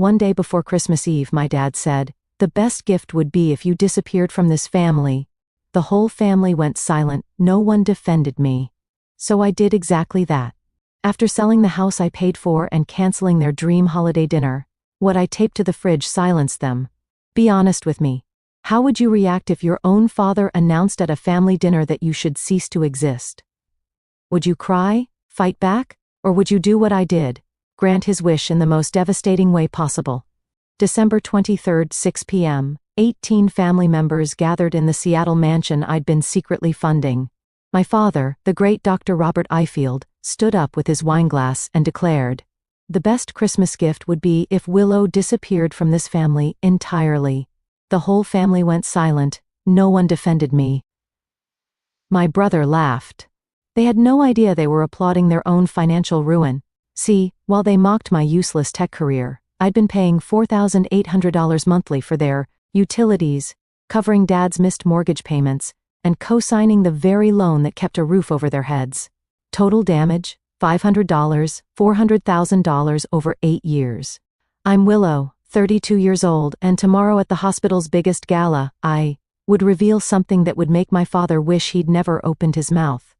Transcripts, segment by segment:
One day before Christmas Eve, my dad said, "The best gift would be if you disappeared from this family." The whole family went silent, no one defended me. So I did exactly that. After selling the house I paid for and canceling their dream holiday dinner, what I taped to the fridge silenced them. Be honest with me. How would you react if your own father announced at a family dinner that you should cease to exist? Would you cry, fight back, or would you do what I did? Grant his wish in the most devastating way possible. December 23rd, 6 p.m., 18 family members gathered in the Seattle mansion I'd been secretly funding. My father, the great Dr. Robert Ifield, stood up with his wineglass and declared, "The best Christmas gift would be if Willow disappeared from this family entirely." The whole family went silent, no one defended me. My brother laughed. They had no idea they were applauding their own financial ruin. See, while they mocked my useless tech career, I'd been paying $4,800 monthly for their utilities, covering Dad's missed mortgage payments, and co-signing the very loan that kept a roof over their heads. Total damage, $500, $400,000 over 8 years. I'm Willow, 32 years old, and tomorrow at the hospital's biggest gala, I would reveal something that would make my father wish he'd never opened his mouth.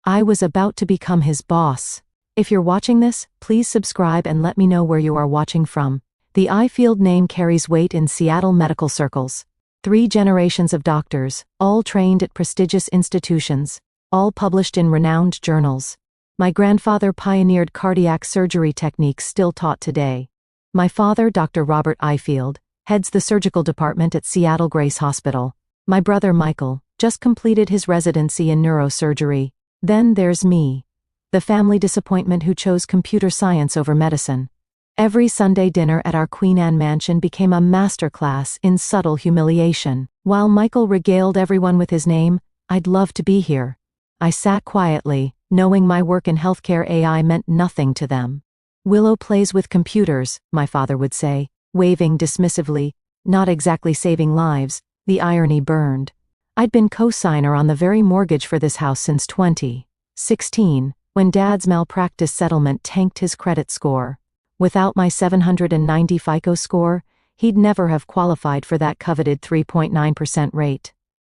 I was about to become his boss. If you're watching this, please subscribe and let me know where you are watching from. The Ifield name carries weight in Seattle medical circles. 3 generations of doctors, all trained at prestigious institutions, all published in renowned journals. My grandfather pioneered cardiac surgery techniques still taught today. My father, Dr. Robert Ifield, heads the surgical department at Seattle Grace Hospital. My brother Michael just completed his residency in neurosurgery. Then there's me, the family disappointment who chose computer science over medicine. Every Sunday dinner at our Queen Anne mansion became a masterclass in subtle humiliation. While Michael regaled everyone with his name, "I'd love to be here," I sat quietly, knowing my work in healthcare AI meant nothing to them. "Willow plays with computers," my father would say, waving dismissively, "not exactly saving lives." The irony burned. I'd been co-signer on the very mortgage for this house since 2016, when Dad's malpractice settlement tanked his credit score. Without my 790 FICO score, he'd never have qualified for that coveted 3.9% rate.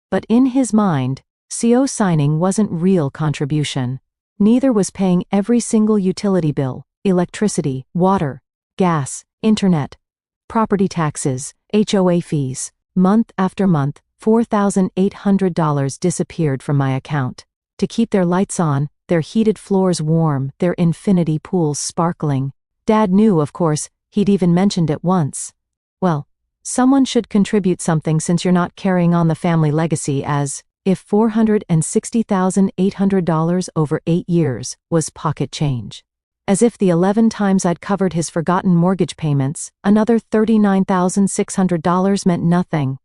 But in his mind, CO signing wasn't real contribution. Neither was paying every single utility bill, electricity, water, gas, internet, property taxes, HOA fees. Month after month, $4,800 disappeared from my account. To keep their lights on, their heated floors warm, their infinity pools sparkling. Dad knew, of course, he'd even mentioned it once. Well, someone should contribute something since you're not carrying on the family legacy, as if $460,800 over 8 years was pocket change. As if the 11 times I'd covered his forgotten mortgage payments, another $39,600 meant nothing.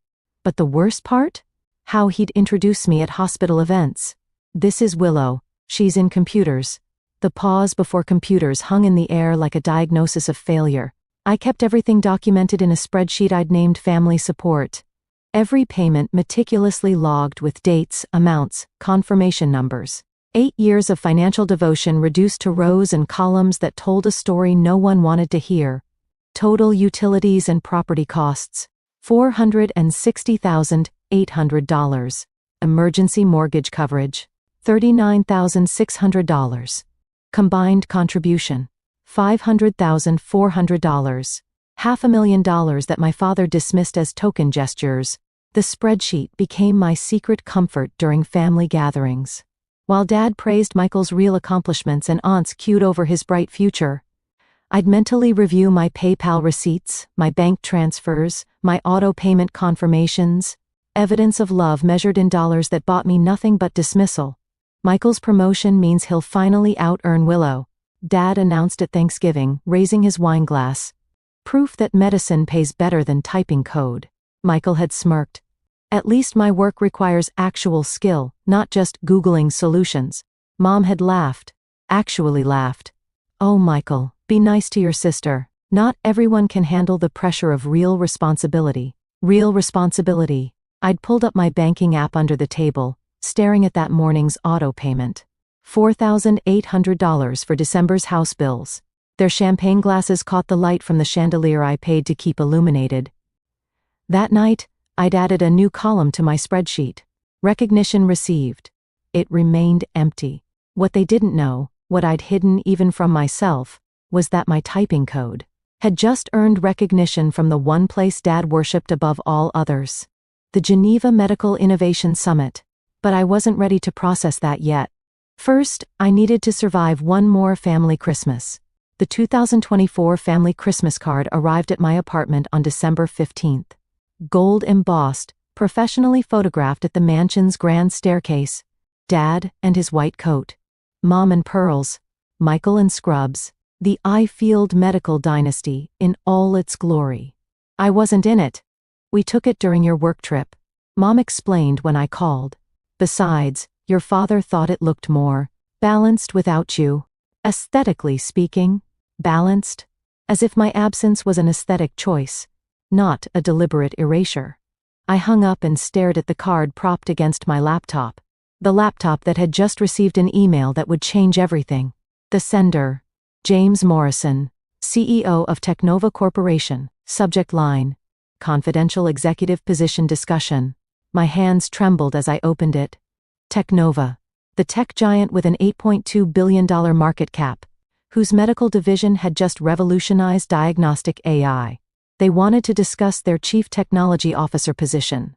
But the worst part? How he'd introduce me at hospital events. "This is Willow. She's in computers." The pause before computers hung in the air like a diagnosis of failure. I kept everything documented in a spreadsheet I'd named Family Support. Every payment meticulously logged with dates, amounts, confirmation numbers. 8 years of financial devotion reduced to rows and columns that told a story no one wanted to hear. Total utilities and property costs, $460,800. Emergency mortgage coverage, $39,600. Combined contribution, $500,400. $500,000 that my father dismissed as token gestures. The spreadsheet became my secret comfort during family gatherings. While Dad praised Michael's real accomplishments and aunts cooed over his bright future, I'd mentally review my PayPal receipts, my bank transfers, my auto payment confirmations, evidence of love measured in dollars that bought me nothing but dismissal. Michael's promotion means he'll finally out-earn Willow, Dad announced at Thanksgiving, raising his wineglass. Proof that medicine pays better than typing code. Michael had smirked. At least my work requires actual skill, not just Googling solutions. Mom had laughed. Actually laughed. "Oh, Michael, be nice to your sister. Not everyone can handle the pressure of real responsibility." Real responsibility. I'd pulled up my banking app under the table, staring at that morning's auto payment. $4,800 for December's house bills. Their champagne glasses caught the light from the chandelier I paid to keep illuminated. That night, I'd added a new column to my spreadsheet. Recognition received. It remained empty. What they didn't know, what I'd hidden even from myself, was that my typing code had just earned recognition from the one place Dad worshipped above all others, the Geneva Medical Innovation Summit. But I wasn't ready to process that yet. First, I needed to survive one more family Christmas. The 2024 family Christmas card arrived at my apartment on December 15th. Gold embossed, professionally photographed at the mansion's grand staircase. Dad and his white coat. Mom and pearls. Michael and scrubs. The Ifield medical dynasty in all its glory. I wasn't in it. We took it during your work trip. Mom explained when I called. Besides, your father thought it looked more balanced without you. Aesthetically speaking, balanced. As if my absence was an aesthetic choice, not a deliberate erasure. I hung up and stared at the card propped against my laptop. The laptop that had just received an email that would change everything. The sender, James Morrison, CEO of Technova Corporation. Subject line: Confidential Executive Position Discussion. My hands trembled as I opened it. Technova, the tech giant with an $8.2 billion market cap, whose medical division had just revolutionized diagnostic AI. They wanted to discuss their chief technology officer position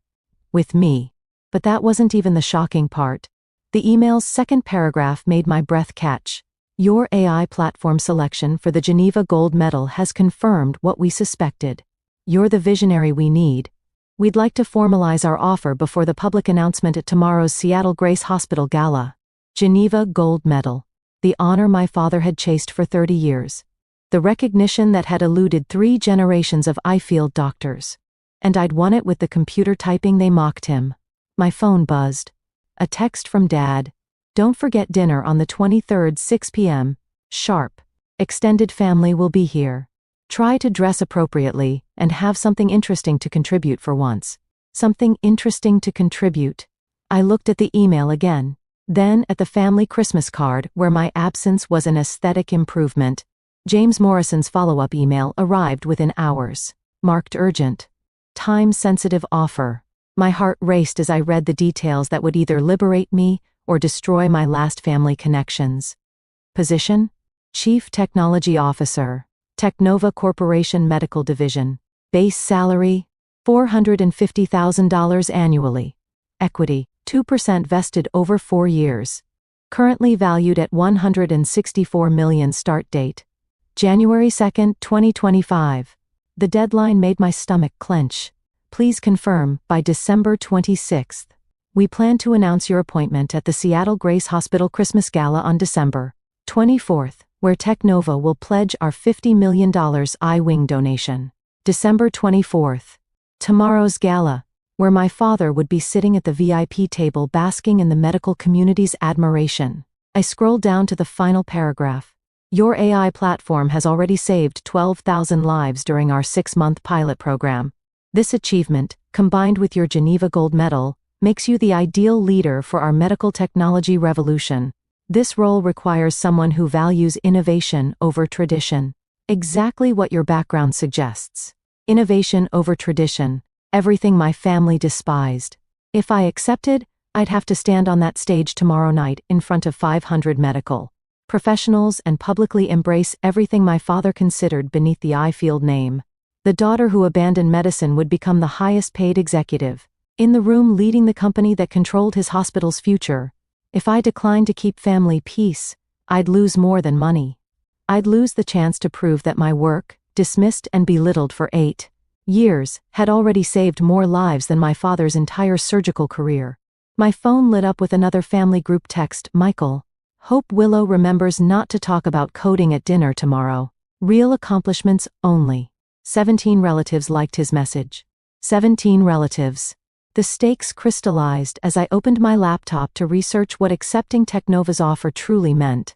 with me. But that wasn't even the shocking part. The email's second paragraph made my breath catch. Your AI platform selection for the Geneva Gold Medal has confirmed what we suspected. You're the visionary we need. We'd like to formalize our offer before the public announcement at tomorrow's Seattle Grace Hospital Gala. Geneva Gold Medal. The honor my father had chased for 30 years. The recognition that had eluded 3 generations of Ifield doctors. And I'd won it with the computer typing they mocked him. My phone buzzed. A text from Dad. Don't forget dinner on the 23rd, 6 p.m. sharp. Extended family will be here. Try to dress appropriately and have something interesting to contribute for once. Something interesting to contribute. I looked at the email again. Then at the family Christmas card where my absence was an aesthetic improvement. James Morrison's follow-up email arrived within hours. Marked urgent. Time-sensitive offer. My heart raced as I read the details that would either liberate me or destroy my last family connections. Position? Chief Technology Officer. Technova Corporation Medical Division. Base salary? $450,000 annually. Equity, 2% vested over 4 years. Currently valued at $164 million. Start date: January 2, 2025. The deadline made my stomach clench. Please confirm by December 26th. We plan to announce your appointment at the Seattle Grace Hospital Christmas Gala on December 24th, where Technova will pledge our $50 million iWing donation. December 24th. Tomorrow's gala, where my father would be sitting at the VIP table basking in the medical community's admiration. I scrolled down to the final paragraph. Your AI platform has already saved 12,000 lives during our 6-month pilot program. This achievement, combined with your Geneva Gold Medal, makes you the ideal leader for our medical technology revolution. This role requires someone who values innovation over tradition. Exactly what your background suggests. Innovation over tradition, everything my family despised. If I accepted, I'd have to stand on that stage tomorrow night in front of 500 medical professionals and publicly embrace everything my father considered beneath the Ifield name. The daughter who abandoned medicine would become the highest paid executive in the room, leading the company that controlled his hospital's future. If I declined to keep family peace, I'd lose more than money. I'd lose the chance to prove that my work, dismissed and belittled for 8 years, had already saved more lives than my father's entire surgical career. My phone lit up with another family group text. Michael, hope Willow remembers not to talk about coding at dinner tomorrow. Real accomplishments only. 17 relatives liked his message. 17 relatives. The stakes crystallized as I opened my laptop to research what accepting Technova's offer truly meant.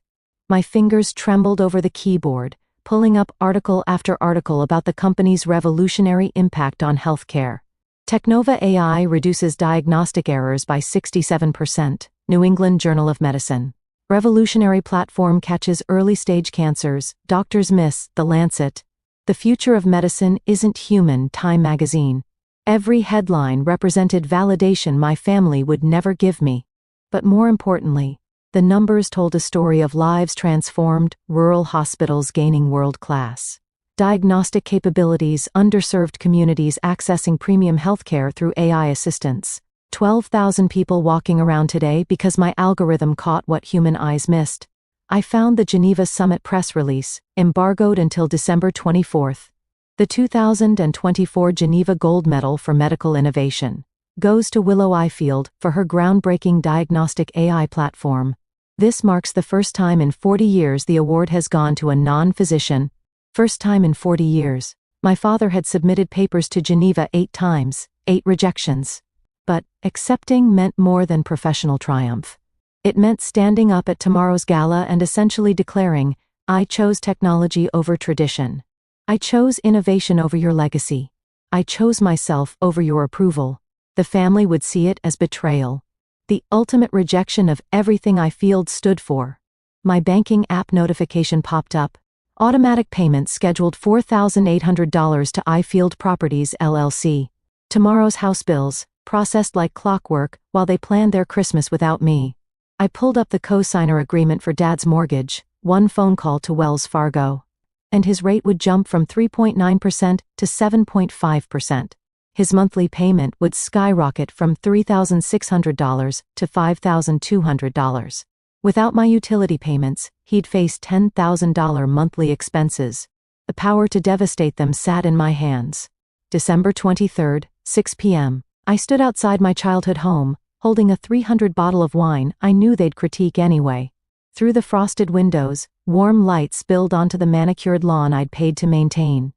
My fingers trembled over the keyboard, pulling up article after article about the company's revolutionary impact on healthcare. Technova AI reduces diagnostic errors by 67%. New England Journal of Medicine. Revolutionary platform catches early-stage cancers, doctors miss, The Lancet. The future of medicine isn't human, Time magazine. Every headline represented validation my family would never give me. But more importantly, the numbers told a story of lives transformed, rural hospitals gaining world-class diagnostic capabilities, underserved communities accessing premium healthcare through AI assistance. 12,000 people walking around today because my algorithm caught what human eyes missed. I found the Geneva Summit press release, embargoed until December 24th. The 2024 Geneva Gold Medal for Medical Innovation goes to Willow Ifield for her groundbreaking diagnostic AI platform. This marks the first time in 40 years the award has gone to a non-physician. First time in 40 years. My father had submitted papers to Geneva 8 times, 8 rejections. But accepting meant more than professional triumph. It meant standing up at tomorrow's gala and essentially declaring, I chose technology over tradition. I chose innovation over your legacy. I chose myself over your approval. The family would see it as betrayal. The ultimate rejection of everything Ifield stood for. My banking app notification popped up. Automatic payments scheduled $4,800 to Ifield Properties LLC. Tomorrow's house bills, processed like clockwork, while they planned their Christmas without me. I pulled up the co-signer agreement for Dad's mortgage, one phone call to Wells Fargo. And his rate would jump from 3.9% to 7.5%. His monthly payment would skyrocket from $3,600 to $5,200. Without my utility payments, he'd face $10,000 monthly expenses. The power to devastate them sat in my hands. December 23, 6 p.m. I stood outside my childhood home, holding a 300 bottle of wine I knew they'd critique anyway. Through the frosted windows, warm light spilled onto the manicured lawn I'd paid to maintain.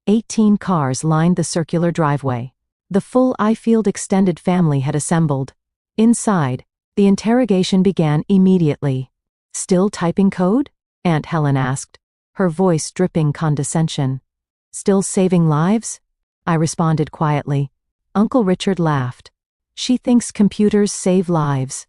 18 cars lined the circular driveway. The full Ifield extended family had assembled. Inside, the interrogation began immediately. Still typing code? Aunt Helen asked, her voice dripping condescension. Still saving lives? I responded quietly. Uncle Richard laughed. She thinks computers save lives.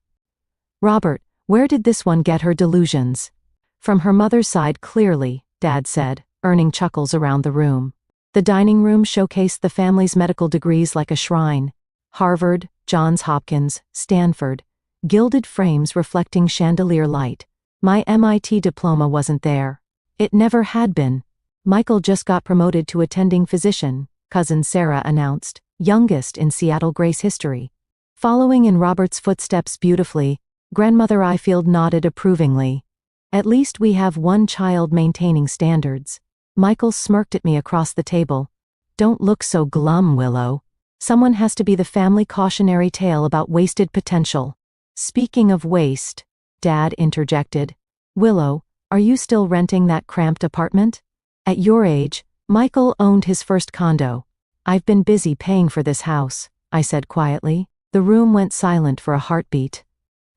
Robert, where did this one get her delusions? From her mother's side clearly, Dad said, earning chuckles around the room. The dining room showcased the family's medical degrees like a shrine. Harvard, Johns Hopkins, Stanford. Gilded frames reflecting chandelier light. My MIT diploma wasn't there. It never had been. Michael just got promoted to attending physician, cousin Sarah announced, youngest in Seattle Grace history. Following in Robert's footsteps beautifully, grandmother Ifield nodded approvingly. At least we have one child maintaining standards. Michael smirked at me across the table. Don't look so glum, Willow. Someone has to be the family cautionary tale about wasted potential. Speaking of waste, Dad interjected. Willow, are you still renting that cramped apartment? At your age, Michael owned his first condo. I've been busy paying for this house, I said quietly. The room went silent for a heartbeat.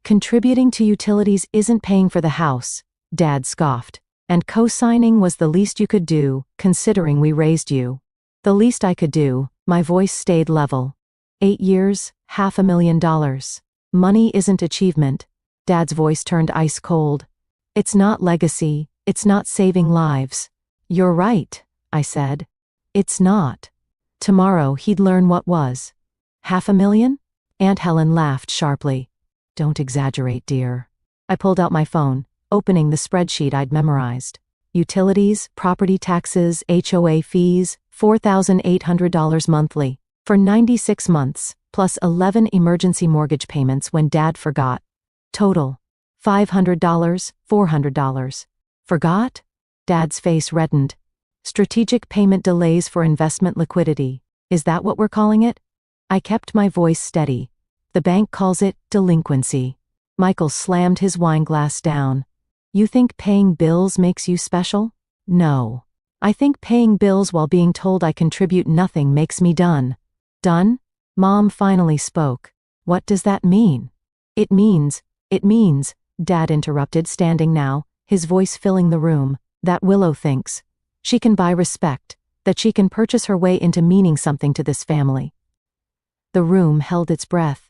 Contributing to utilities isn't paying for the house, Dad scoffed. And co-signing was the least you could do, considering we raised you. The least I could do, my voice stayed level. 8 years, $500,000. Money isn't achievement. Dad's voice turned ice cold. It's not legacy, it's not saving lives. You're right, I said. It's not. Tomorrow he'd learn what was. $500,000? Aunt Helen laughed sharply. Don't exaggerate, dear. I pulled out my phone, opening the spreadsheet I'd memorized. Utilities, property taxes, HOA fees, $4,800 monthly. For 96 months, plus 11 emergency mortgage payments when Dad forgot. Total. $500, $400. Forgot? Dad's face reddened. Strategic payment delays for investment liquidity. Is that what we're calling it? I kept my voice steady. The bank calls it delinquency. Michael slammed his wine glass down. You think paying bills makes you special? No. I think paying bills while being told I contribute nothing makes me done. Done? Mom finally spoke. What does that mean? It means, Dad interrupted, standing now, his voice filling the room, that Willow thinks she can buy respect, that she can purchase her way into meaning something to this family. The room held its breath.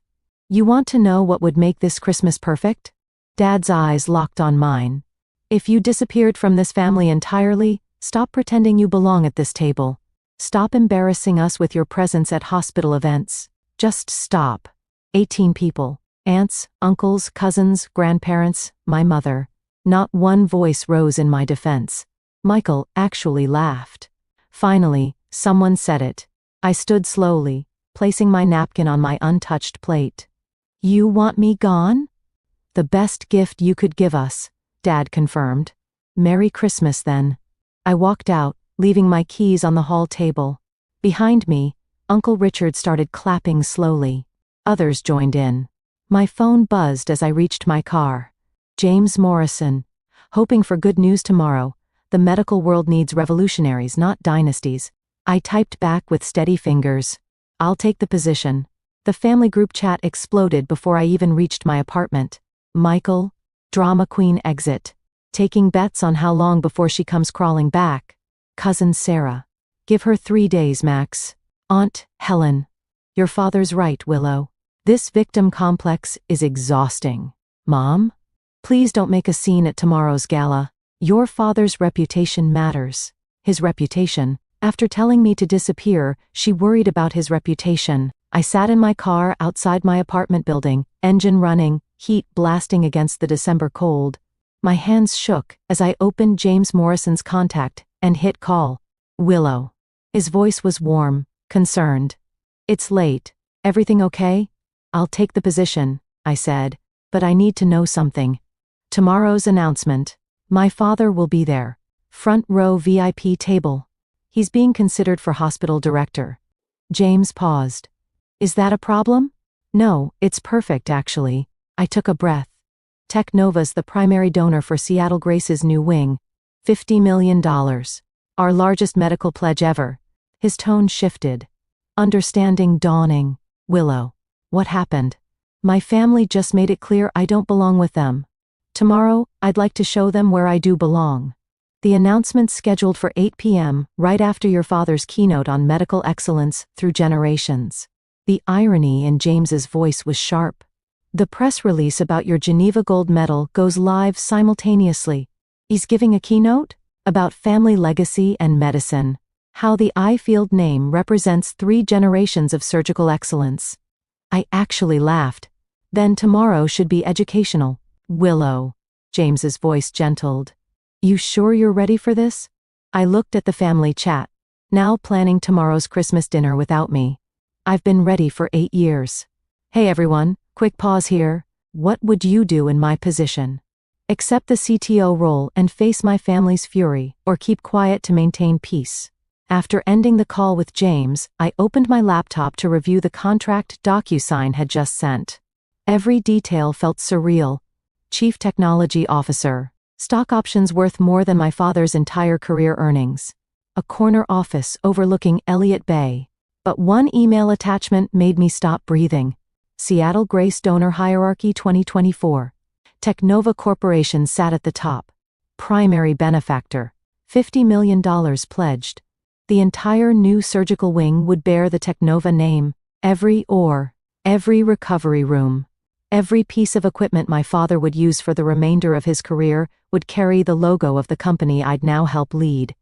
You want to know what would make this Christmas perfect? Dad's eyes locked on mine. If you disappeared from this family entirely, stop pretending you belong at this table. Stop embarrassing us with your presence at hospital events. Just stop. 18 people. Aunts, uncles, cousins, grandparents, my mother. Not one voice rose in my defense. Michael actually laughed. Finally, someone said it. I stood slowly, placing my napkin on my untouched plate. You want me gone? The best gift you could give us, Dad confirmed. Merry Christmas then. I walked out, leaving my keys on the hall table. Behind me, Uncle Richard started clapping slowly. Others joined in. My phone buzzed as I reached my car. James Morrison. Hoping for good news tomorrow. The medical world needs revolutionaries, not dynasties. I typed back with steady fingers. I'll take the position. The family group chat exploded before I even reached my apartment. Michael, drama queen exit. Taking bets on how long before she comes crawling back. Cousin Sarah. Give her 3 days max. Aunt Helen. Your father's right, Willow. This victim complex is exhausting. Mom? Please don't make a scene at tomorrow's gala. Your father's reputation matters. His reputation. After telling me to disappear, she worried about his reputation. I sat in my car outside my apartment building, engine running, heat blasting against the December cold. My hands shook as I opened James Morrison's contact and hit call. Willow. His voice was warm, concerned. It's late. Everything okay? I'll take the position, I said, but I need to know something. Tomorrow's announcement. My father will be there. Front row VIP table. He's being considered for hospital director. James paused. Is that a problem? No, it's perfect actually. I took a breath. Technova's the primary donor for Seattle Grace's new wing. $50 million. Our largest medical pledge ever. His tone shifted. Understanding dawning. Willow. What happened? My family just made it clear I don't belong with them. Tomorrow, I'd like to show them where I do belong. The announcement's scheduled for 8 p.m., right after your father's keynote on medical excellence through generations. The irony in James's voice was sharp. The press release about your Geneva Gold Medal goes live simultaneously. He's giving a keynote? About family legacy and medicine. How the I-Field name represents 3 generations of surgical excellence. I actually laughed. Then tomorrow should be educational. Willow. James's voice gentled. You sure you're ready for this? I looked at the family chat. Now planning tomorrow's Christmas dinner without me. I've been ready for 8 years. Hey everyone, quick pause here. What would you do in my position? Accept the CTO role and face my family's fury, or keep quiet to maintain peace. After ending the call with James, I opened my laptop to review the contract DocuSign had just sent. Every detail felt surreal. Chief Technology Officer. Stock options worth more than my father's entire career earnings. A corner office overlooking Elliott Bay. But one email attachment made me stop breathing. Seattle Grace Donor Hierarchy 2024. Technova Corporation sat at the top. Primary benefactor. $50 million pledged. The entire new surgical wing would bear the Technova name. Every recovery room. Every piece of equipment my father would use for the remainder of his career would carry the logo of the company I'd now help lead.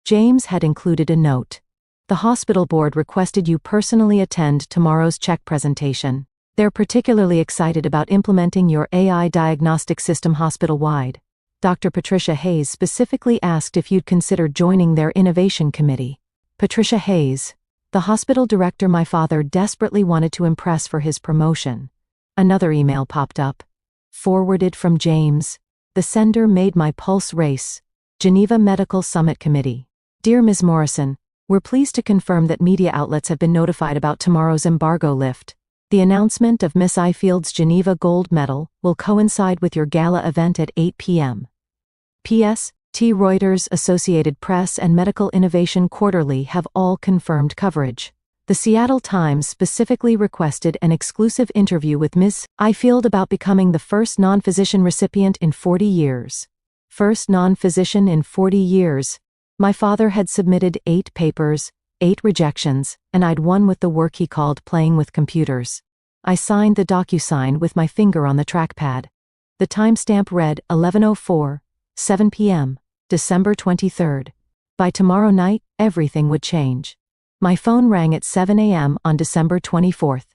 James had included a note. The hospital board requested you personally attend tomorrow's check presentation. They're particularly excited about implementing your AI diagnostic system hospital-wide. Dr. Patricia Hayes specifically asked if you'd consider joining their innovation committee. Patricia Hayes, the hospital director my father desperately wanted to impress for his promotion. Another email popped up. Forwarded from James. The sender made my pulse race. Geneva Medical Summit Committee. Dear Ms. Morrison, we're pleased to confirm that media outlets have been notified about tomorrow's embargo lift. The announcement of Miss I-Field's Geneva Gold Medal will coincide with your gala event at 8 p.m. P.S. Reuters, Associated Press, and Medical Innovation Quarterly have all confirmed coverage. The Seattle Times specifically requested an exclusive interview with Ms. I-Field about becoming the first non-physician recipient in 40 years. First non-physician in 40 years. My father had submitted 8 papers, 8 rejections, and I'd won with the work he called playing with computers. I signed the DocuSign with my finger on the trackpad. The timestamp read 11:04, 7 p.m., December 23rd. By tomorrow night, everything would change. My phone rang at 7 a.m. on December 24th.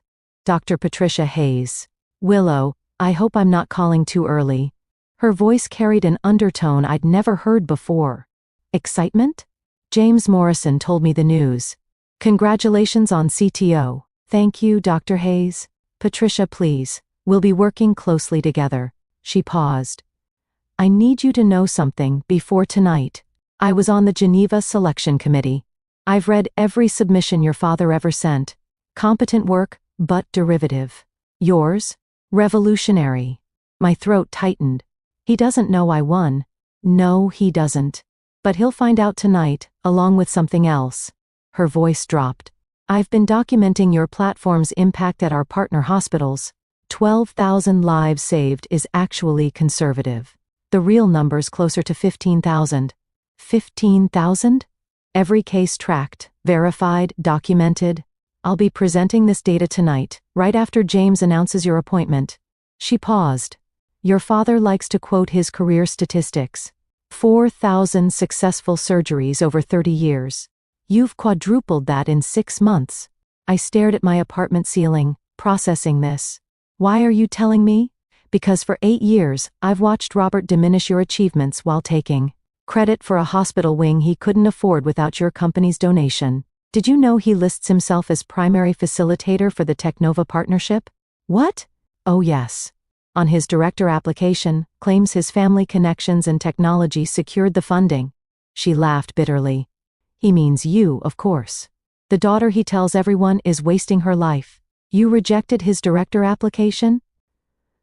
Dr. Patricia Hayes. Willow, I hope I'm not calling too early. Her voice carried an undertone I'd never heard before. Excitement? James Morrison told me the news. Congratulations on CTO. Thank you, Dr. Hayes. Patricia, please. We'll be working closely together. She paused. I need you to know something before tonight. I was on the Geneva Selection Committee. I've read every submission your father ever sent. Competent work, but derivative. Yours? Revolutionary. My throat tightened. He doesn't know I won. No, he doesn't. But he'll find out tonight, along with something else. Her voice dropped. I've been documenting your platform's impact at our partner hospitals. 12,000 lives saved is actually conservative. The real number's closer to 15,000. 15,000? Every case tracked, verified, documented. I'll be presenting this data tonight, right after James announces your appointment. She paused. Your father likes to quote his career statistics. 4,000 successful surgeries over 30 years. You've quadrupled that in 6 months. I stared at my apartment ceiling, processing this. Why are you telling me? Because for 8 years, I've watched Robert diminish your achievements while taking credit for a hospital wing he couldn't afford without your company's donation. Did you know he lists himself as primary facilitator for the Technova partnership? What? Oh yes. On his director application, claims his family connections and technology secured the funding. She laughed bitterly. He means you, of course. The daughter he tells everyone is wasting her life. You rejected his director application?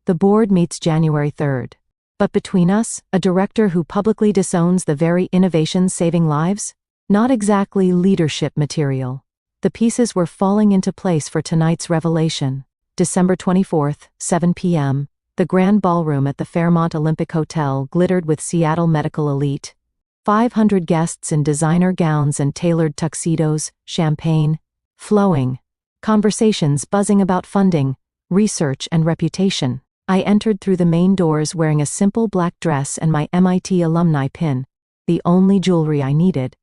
The board meets January 3rd. But between us, a director who publicly disowns the very innovations saving lives? Not exactly leadership material. The pieces were falling into place for tonight's revelation. December 24th, 7 p.m., the grand ballroom at the Fairmont Olympic Hotel glittered with Seattle medical elite. 500 guests in designer gowns and tailored tuxedos, champagne flowing. Conversations buzzing about funding, research, and reputation. I entered through the main doors wearing a simple black dress and my MIT alumni pin, the only jewelry I needed.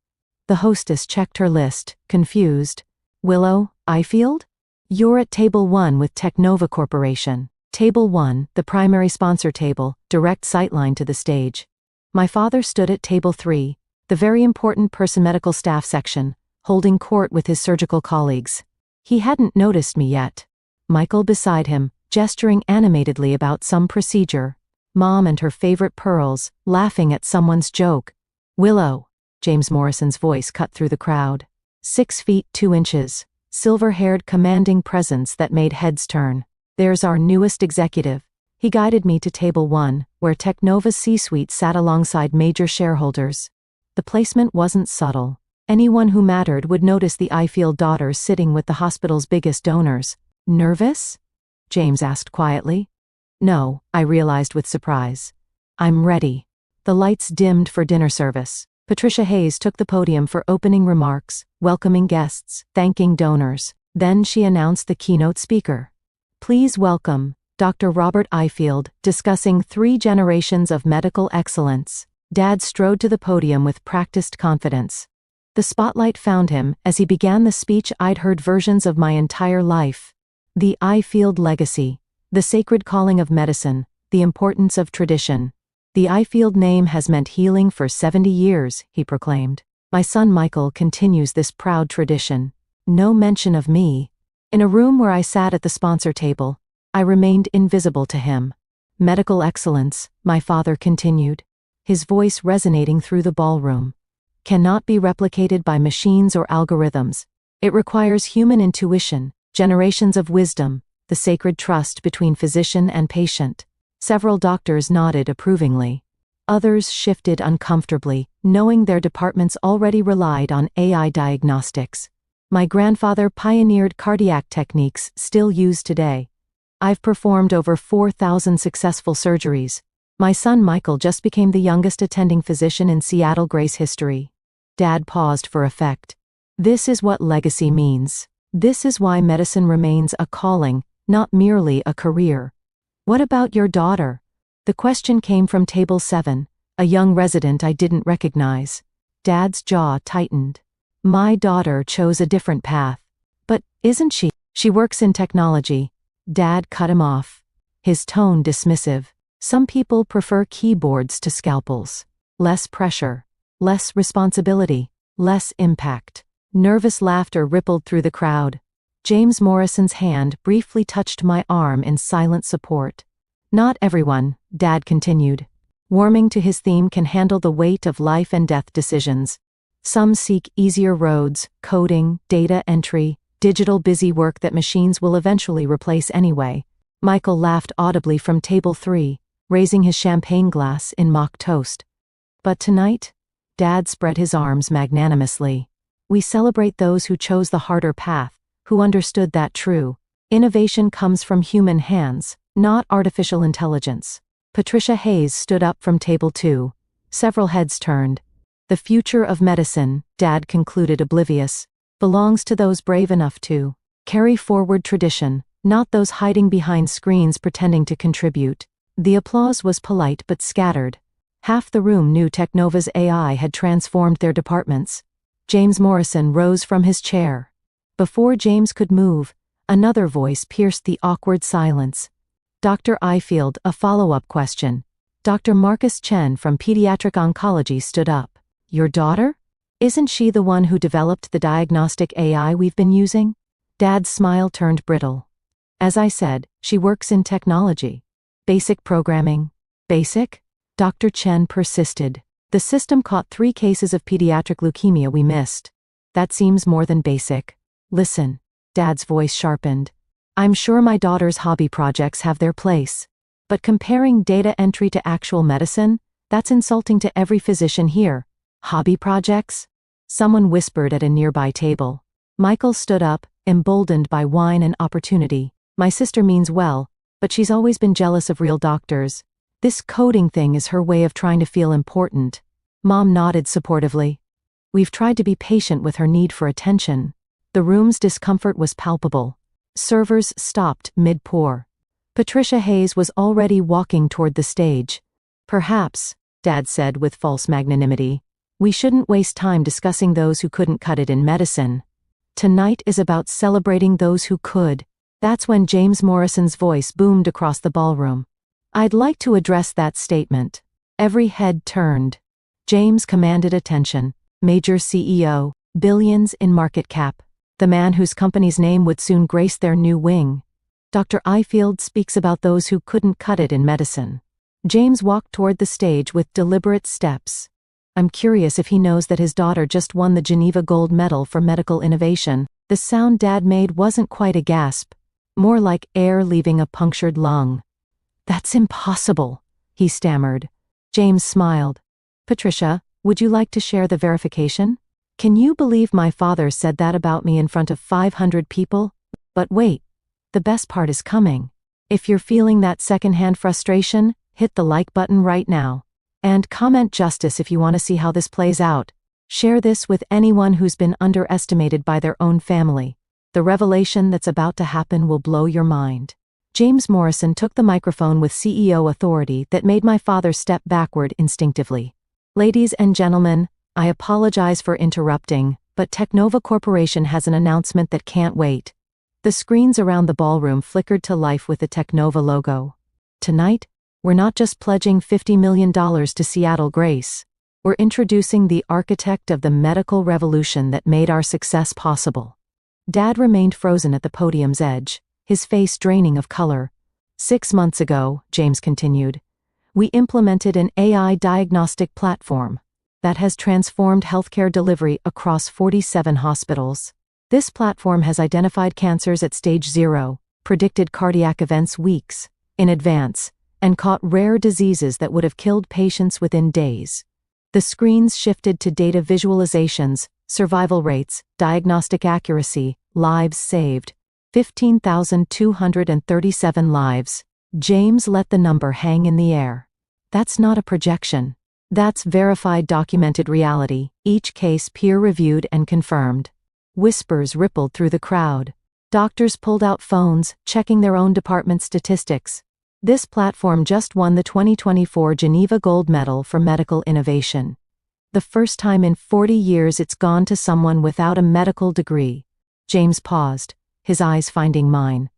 The hostess checked her list, confused. Willow, Ifield? You're at Table 1 with Technova Corporation. Table 1, the primary sponsor table, direct sightline to the stage. My father stood at Table 3, the very important person medical staff section, holding court with his surgical colleagues. He hadn't noticed me yet. Michael beside him, gesturing animatedly about some procedure. Mom and her favorite pearls, laughing at someone's joke. Willow, James Morrison's voice cut through the crowd. 6 feet 2 inches, silver-haired commanding presence that made heads turn. There's our newest executive. He guided me to Table 1, where Technova's C-suite sat alongside major shareholders. The placement wasn't subtle. Anyone who mattered would notice the Ifield daughters sitting with the hospital's biggest donors. Nervous? James asked quietly. No, I realized with surprise. I'm ready. The lights dimmed for dinner service. Patricia Hayes took the podium for opening remarks, welcoming guests, thanking donors. Then she announced the keynote speaker. Please welcome Dr. Robert Ifield, discussing 3 generations of medical excellence. Dad strode to the podium with practiced confidence. The spotlight found him as he began the speech I'd heard versions of my entire life. The Ifield legacy, the sacred calling of medicine, the importance of tradition. The Ifield name has meant healing for 70 years, he proclaimed. My son Michael continues this proud tradition. No mention of me. In a room where I sat at the sponsor table, I remained invisible to him. Medical excellence, my father continued, his voice resonating through the ballroom, cannot be replicated by machines or algorithms. It requires human intuition, generations of wisdom, the sacred trust between physician and patient. Several doctors nodded approvingly. Others shifted uncomfortably, knowing their departments already relied on AI diagnostics. My grandfather pioneered cardiac techniques still used today. I've performed over 4,000 successful surgeries. My son Michael just became the youngest attending physician in Seattle Grace history. Dad paused for effect. This is what legacy means. This is why medicine remains a calling, not merely a career. What about your daughter? The question came from table 7, a young resident I didn't recognize. Dad's jaw tightened. My daughter chose a different path. But isn't she? She works in technology. Dad cut him off. His tone dismissive. Some people prefer keyboards to scalpels. Less pressure. Less responsibility. Less impact. Nervous laughter rippled through the crowd. James Morrison's hand briefly touched my arm in silent support. Not everyone, Dad continued. Warming to his theme, can handle the weight of life and death decisions. Some seek easier roads, coding, data entry, digital busy work that machines will eventually replace anyway. Michael laughed audibly from table 3, raising his champagne glass in mock toast. But tonight, Dad spread his arms magnanimously. We celebrate those who chose the harder path, who understood that true innovation comes from human hands, not artificial intelligence. Patricia Hayes stood up from table 2. Several heads turned. The future of medicine, Dad concluded oblivious, belongs to those brave enough to carry forward tradition, not those hiding behind screens pretending to contribute. The applause was polite but scattered. Half the room knew Technova's AI had transformed their departments. James Morrison rose from his chair. Before James could move, another voice pierced the awkward silence. Dr. Ifield, a follow-up question. Dr. Marcus Chen from Pediatric Oncology stood up. Your daughter? Isn't she the one who developed the diagnostic AI we've been using? Dad's smile turned brittle. As I said, she works in technology. Basic programming. Basic? Dr. Chen persisted. The system caught 3 cases of pediatric leukemia we missed. That seems more than basic. Listen. Dad's voice sharpened. I'm sure my daughter's hobby projects have their place. But comparing data entry to actual medicine, that's insulting to every physician here. Hobby projects? Someone whispered at a nearby table. Michael stood up, emboldened by wine and opportunity. My sister means well, but she's always been jealous of real doctors. This coding thing is her way of trying to feel important. Mom nodded supportively. We've tried to be patient with her need for attention. The room's discomfort was palpable. Servers stopped mid-pour. Patricia Hayes was already walking toward the stage. Perhaps, Dad said with false magnanimity, we shouldn't waste time discussing those who couldn't cut it in medicine. Tonight is about celebrating those who could. That's when James Morrison's voice boomed across the ballroom. I'd like to address that statement. Every head turned. James commanded attention. Major CEO, billions in market cap. The man whose company's name would soon grace their new wing. Dr. Ifield speaks about those who couldn't cut it in medicine. James walked toward the stage with deliberate steps. I'm curious if he knows that his daughter just won the Geneva Gold Medal for medical innovation. The sound Dad made wasn't quite a gasp, more like air leaving a punctured lung. That's impossible, he stammered. James smiled. Patricia, would you like to share the verification? Can you believe my father said that about me in front of 500 people? But wait, the best part is coming. If you're feeling that secondhand frustration, hit the like button right now. And comment justice if you want to see how this plays out. Share this with anyone who's been underestimated by their own family. The revelation that's about to happen will blow your mind. James Morrison took the microphone with CEO authority that made my father step backward instinctively. Ladies and gentlemen, I apologize for interrupting, but Technova Corporation has an announcement that can't wait. The screens around the ballroom flickered to life with the Technova logo. Tonight, we're not just pledging $50 million to Seattle Grace. We're introducing the architect of the medical revolution that made our success possible. Dad remained frozen at the podium's edge, his face draining of color. 6 months ago, James continued, we implemented an AI diagnostic platform that has transformed healthcare delivery across 47 hospitals. This platform has identified cancers at stage 0, predicted cardiac events weeks in advance, and caught rare diseases that would have killed patients within days. The screens shifted to data visualizations, survival rates, diagnostic accuracy, lives saved. 15,237 lives. James let the number hang in the air. That's not a projection. That's verified documented reality, each case peer-reviewed and confirmed. Whispers rippled through the crowd. Doctors pulled out phones, checking their own department statistics. This platform just won the 2024 Geneva Gold Medal for Medical Innovation. The first time in 40 years it's gone to someone without a medical degree. James paused, his eyes finding mine.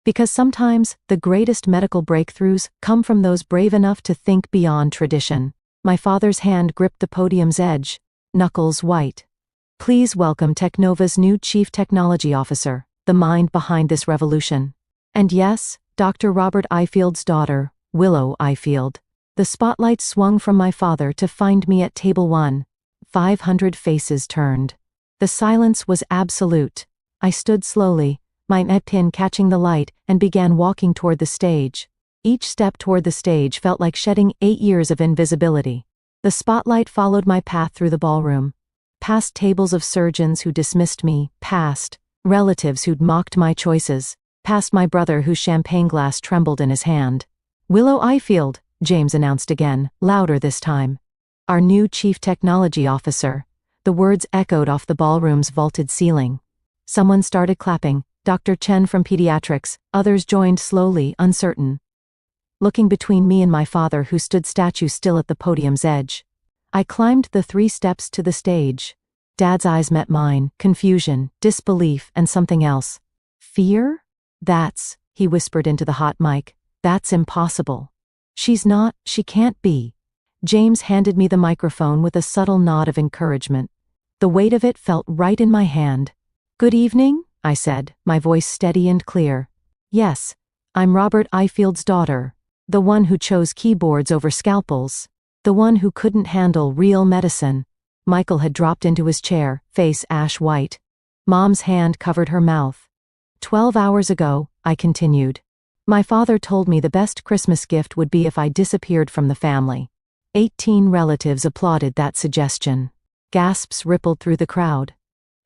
Because sometimes, the greatest medical breakthroughs come from those brave enough to think beyond tradition. My father's hand gripped the podium's edge, knuckles white. Please welcome Teknova's new Chief Technology Officer, the mind behind this revolution. And yes, Dr. Robert Ifield's daughter, Willow Ifield. The spotlight swung from my father to find me at table 1. 500 faces turned. The silence was absolute. I stood slowly, my pin catching the light, and began walking toward the stage. Each step toward the stage felt like shedding 8 years of invisibility. The spotlight followed my path through the ballroom. Past tables of surgeons who dismissed me, past relatives who'd mocked my choices, past my brother whose champagne glass trembled in his hand. Willow Ifield, James announced again, louder this time. Our new Chief Technology Officer. The words echoed off the ballroom's vaulted ceiling. Someone started clapping, Dr. Chen from Pediatrics, others joined slowly, uncertain. Looking between me and my father who stood statue still at the podium's edge. I climbed the 3 steps to the stage. Dad's eyes met mine, confusion, disbelief, and something else. Fear? He whispered into the hot mic, that's impossible. She can't be. James handed me the microphone with a subtle nod of encouragement. The weight of it felt right in my hand. Good evening, I said, my voice steady and clear. Yes, I'm Robert Ifield's daughter. The one who chose keyboards over scalpels. The one who couldn't handle real medicine. Michael had dropped into his chair, face ash white. Mom's hand covered her mouth. 12 hours ago, I continued. My father told me the best Christmas gift would be if I disappeared from the family. 18 relatives applauded that suggestion. Gasps rippled through the crowd.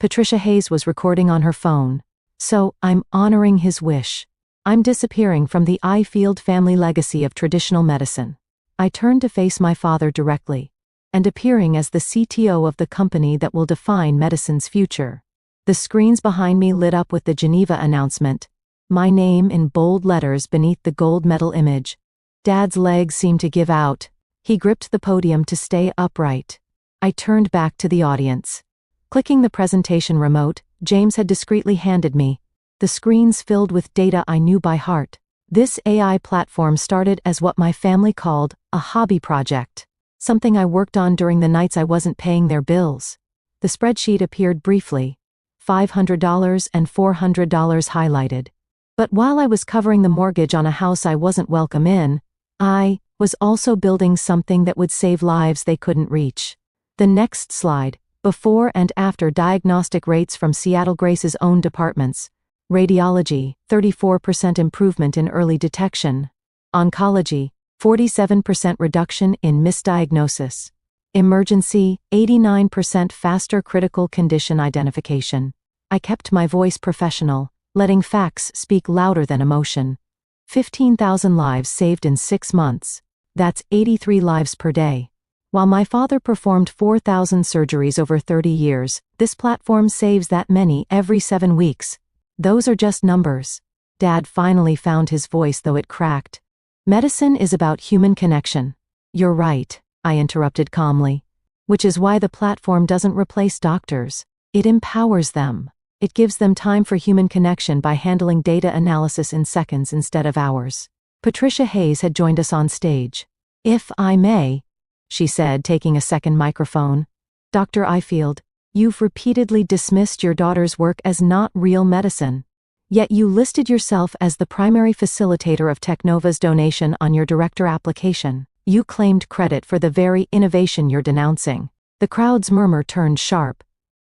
Patricia Hayes was recording on her phone. So, I'm honoring his wish. I'm disappearing from the Ifield family legacy of traditional medicine. I turned to face my father directly. And appearing as the CTO of the company that will define medicine's future. The screens behind me lit up with the Geneva announcement. My name in bold letters beneath the gold medal image. Dad's legs seemed to give out. He gripped the podium to stay upright. I turned back to the audience. Clicking the presentation remote, James had discreetly handed me. The screens filled with data I knew by heart. This AI platform started as what my family called a hobby project. Something I worked on during the nights I wasn't paying their bills. The spreadsheet appeared briefly. $500 and $400 highlighted. But while I was covering the mortgage on a house I wasn't welcome in, I was also building something that would save lives they couldn't reach. The next slide, before and after diagnostic rates from Seattle Grace's own departments. Radiology, 34% improvement in early detection. Oncology, 47% reduction in misdiagnosis. Emergency, 89% faster critical condition identification. I kept my voice professional, letting facts speak louder than emotion. 15,000 lives saved in 6 months. That's 83 lives per day. While my father performed 4,000 surgeries over 30 years, this platform saves that many every 7 weeks. Those are just numbers. Dad finally found his voice, though it cracked. Medicine is about human connection. You're right, I interrupted calmly. Which is why the platform doesn't replace doctors. It empowers them. It gives them time for human connection by handling data analysis in seconds instead of hours. Patricia Hayes had joined us on stage. If I may, she said, taking a second microphone. Dr. Ifield, you've repeatedly dismissed your daughter's work as not real medicine. Yet you listed yourself as the primary facilitator of Teknova's donation on your director application. You claimed credit for the very innovation you're denouncing. The crowd's murmur turned sharp.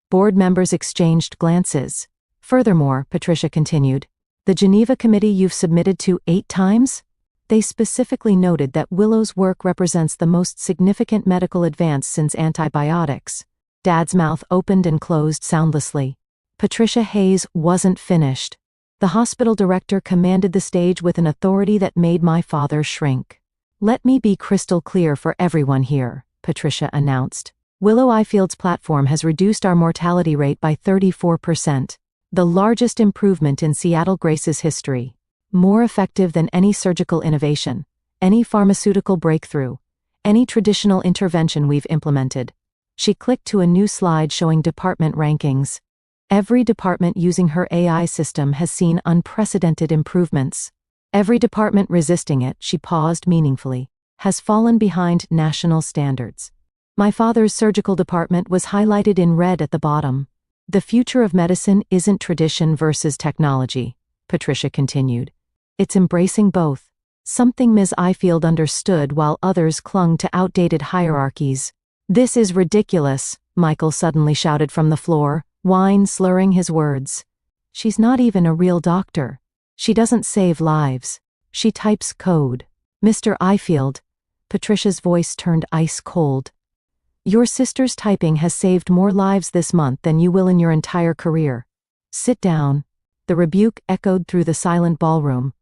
Board members exchanged glances. Furthermore, Patricia continued, the Geneva committee you've submitted to 8 times? They specifically noted that Willow's work represents the most significant medical advance since antibiotics. Dad's mouth opened and closed soundlessly. Patricia Hayes wasn't finished. The hospital director commanded the stage with an authority that made my father shrink. Let me be crystal clear for everyone here, Patricia announced. Willow Ifield's platform has reduced our mortality rate by 34%, the largest improvement in Seattle Grace's history. More effective than any surgical innovation, any pharmaceutical breakthrough, any traditional intervention we've implemented. She clicked to a new slide showing department rankings. Every department using her AI system has seen unprecedented improvements. Every department resisting it, she paused meaningfully, has fallen behind national standards. My father's surgical department was highlighted in red at the bottom. The future of medicine isn't tradition versus technology, Patricia continued. It's embracing both, something Ms. Ifield understood while others clung to outdated hierarchies. This is ridiculous, Michael suddenly shouted from the floor, whine slurring his words. She's not even a real doctor. She doesn't save lives. She types code. Mr. Ifield. Patricia's voice turned ice cold. Your sister's typing has saved more lives this month than you will in your entire career. Sit down. The rebuke echoed through the silent ballroom.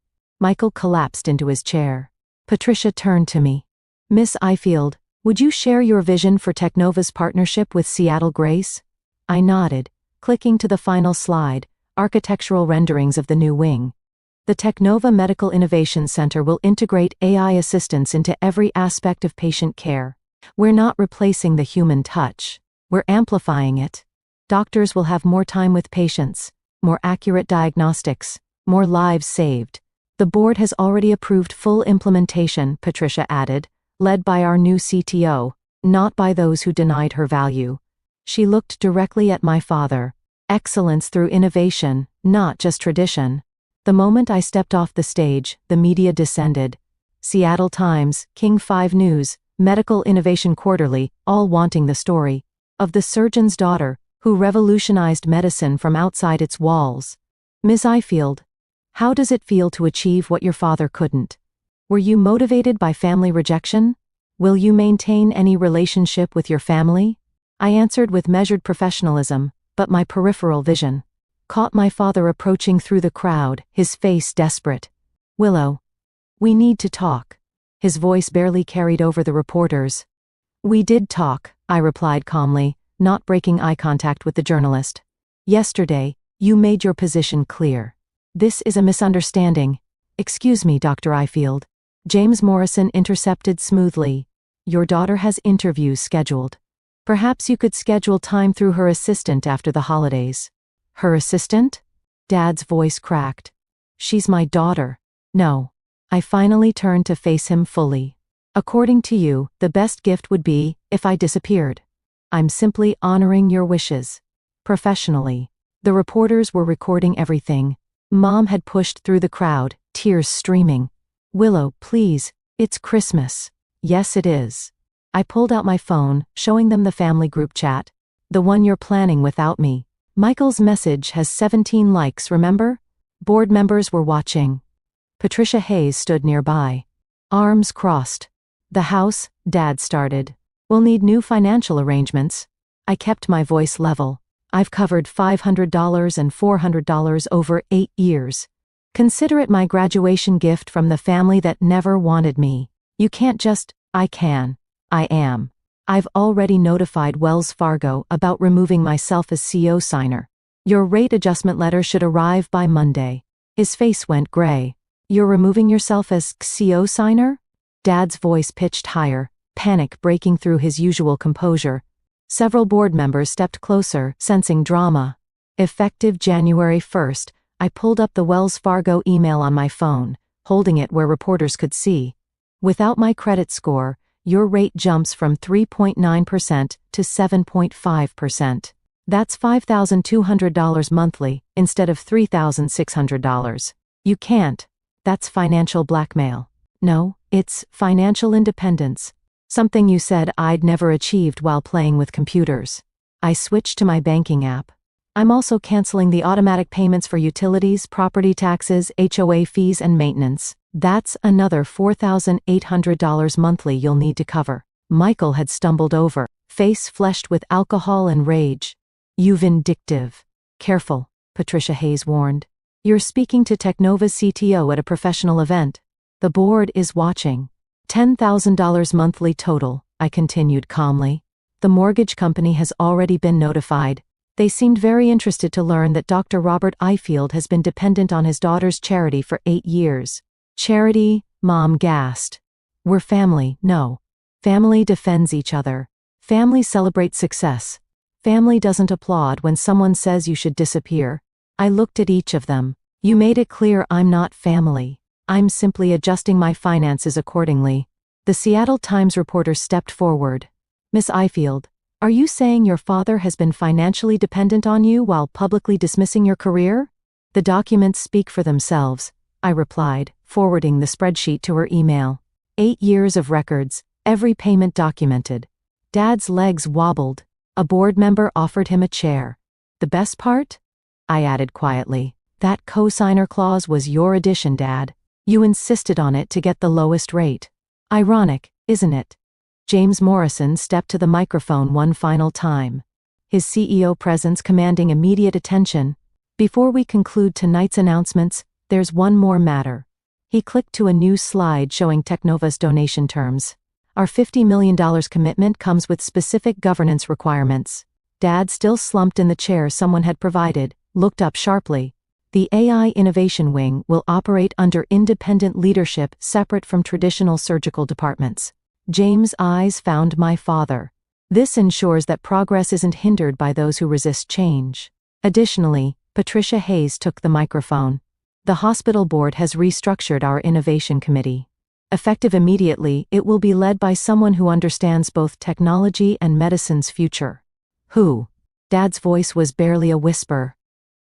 Michael collapsed into his chair. Patricia turned to me. Miss Ifield, would you share your vision for Technova's partnership with Seattle Grace? I nodded, clicking to the final slide, architectural renderings of the new wing. The Technova Medical Innovation Center will integrate AI assistance into every aspect of patient care. We're not replacing the human touch. We're amplifying it. Doctors will have more time with patients, more accurate diagnostics, more lives saved. The board has already approved full implementation, Patricia added, led by our new CTO, not by those who denied her value. She looked directly at my father. Excellence through innovation, not just tradition. The moment I stepped off the stage, the media descended. Seattle Times, King 5 News, Medical Innovation Quarterly, all wanting the story of the surgeon's daughter, who revolutionized medicine from outside its walls. Ms. Ifield, how does it feel to achieve what your father couldn't? Were you motivated by family rejection? Will you maintain any relationship with your family? I answered with measured professionalism, but my peripheral vision caught my father approaching through the crowd, his face desperate. Willow, we need to talk. His voice barely carried over the reporters. We did talk, I replied calmly, not breaking eye contact with the journalist. Yesterday, you made your position clear. This is a misunderstanding. Excuse me, Dr. Ifield. James Morrison intercepted smoothly. Your daughter has interviews scheduled. Perhaps you could schedule time through her assistant after the holidays. Her assistant? Dad's voice cracked. She's my daughter. No. I finally turned to face him fully. According to you, the best gift would be if I disappeared. I'm simply honoring your wishes. Professionally. The reporters were recording everything. Mom had pushed through the crowd, tears streaming. Willow, please, it's Christmas. Yes, it is. I pulled out my phone, showing them the family group chat. The one you're planning without me. Michael's message has 17 likes, remember? Board members were watching. Patricia Hayes stood nearby. Arms crossed. The house, Dad started. We'll need new financial arrangements. I kept my voice level. I've covered $500 and $400 over 8 years. Consider it my graduation gift from the family that never wanted me. You can't just, I can. I am. I've already notified Wells Fargo about removing myself as CO signer. Your rate adjustment letter should arrive by Monday. His face went gray. You're removing yourself as CO signer? Dad's voice pitched higher, panic breaking through his usual composure. Several board members stepped closer, sensing drama. Effective January 1st, I pulled up the Wells Fargo email on my phone, holding it where reporters could see. Without my credit score, your rate jumps from 3.9% to 7.5%. That's $5,200 monthly, instead of $3,600. You can't. That's financial blackmail. No, it's financial independence. Something you said I'd never achieved while playing with computers. I switched to my banking app. I'm also canceling the automatic payments for utilities, property taxes, HOA fees, and maintenance. That's another $4,800 monthly you'll need to cover. Michael had stumbled over, face flushed with alcohol and rage. You vindictive. Careful, Patricia Hayes warned. You're speaking to Technova's CTO at a professional event. The board is watching. $10,000 monthly total, I continued calmly. The mortgage company has already been notified. They seemed very interested to learn that Dr. Robert Ifield has been dependent on his daughter's charity for 8 years. Charity? Mom gasped. We're family, no. Family defends each other. Family celebrates success. Family doesn't applaud when someone says you should disappear. I looked at each of them. You made it clear I'm not family. I'm simply adjusting my finances accordingly. The Seattle Times reporter stepped forward. Miss Ifield, are you saying your father has been financially dependent on you while publicly dismissing your career? The documents speak for themselves, I replied, forwarding the spreadsheet to her email. 8 years of records, every payment documented. Dad's legs wobbled. A board member offered him a chair. The best part? I added quietly. That co-signer clause was your addition, Dad. You insisted on it to get the lowest rate. Ironic, isn't it? James Morrison stepped to the microphone one final time, his CEO presence commanding immediate attention. Before we conclude tonight's announcements, there's one more matter. He clicked to a new slide showing Technova's donation terms. Our $50 million commitment comes with specific governance requirements. Dad, still slumped in the chair someone had provided, looked up sharply. The AI Innovation Wing will operate under independent leadership separate from traditional surgical departments. James' eyes found my father. This ensures that progress isn't hindered by those who resist change. Additionally, Patricia Hayes took the microphone. The hospital board has restructured our innovation committee. Effective immediately, it will be led by someone who understands both technology and medicine's future. Who? Dad's voice was barely a whisper.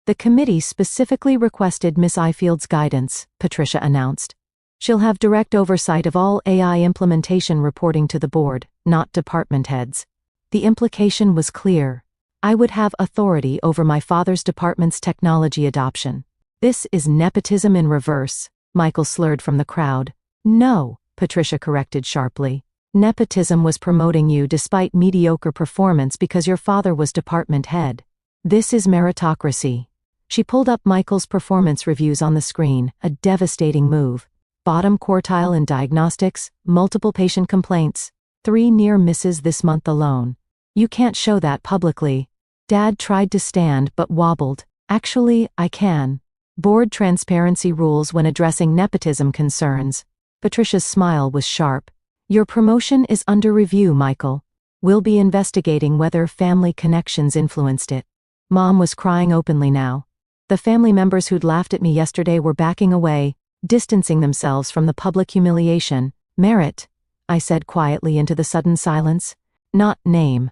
The committee specifically requested Miss Ifield's guidance, Patricia announced. She'll have direct oversight of all AI implementation, reporting to the board, not department heads. The implication was clear. I would have authority over my father's department's technology adoption. This is nepotism in reverse, Michael slurred from the crowd. No, Patricia corrected sharply. Nepotism was promoting you despite mediocre performance because your father was department head. This is meritocracy. She pulled up Michael's performance reviews on the screen, a devastating move. Bottom quartile in diagnostics, multiple patient complaints, 3 near misses this month alone. You can't show that publicly. Dad tried to stand but wobbled. Actually, I can. Board transparency rules when addressing nepotism concerns. Patricia's smile was sharp. Your promotion is under review, Michael. We'll be investigating whether family connections influenced it. Mom was crying openly now. The family members who'd laughed at me yesterday were backing away, distancing themselves from the public humiliation. Merit, I said quietly into the sudden silence. Not name.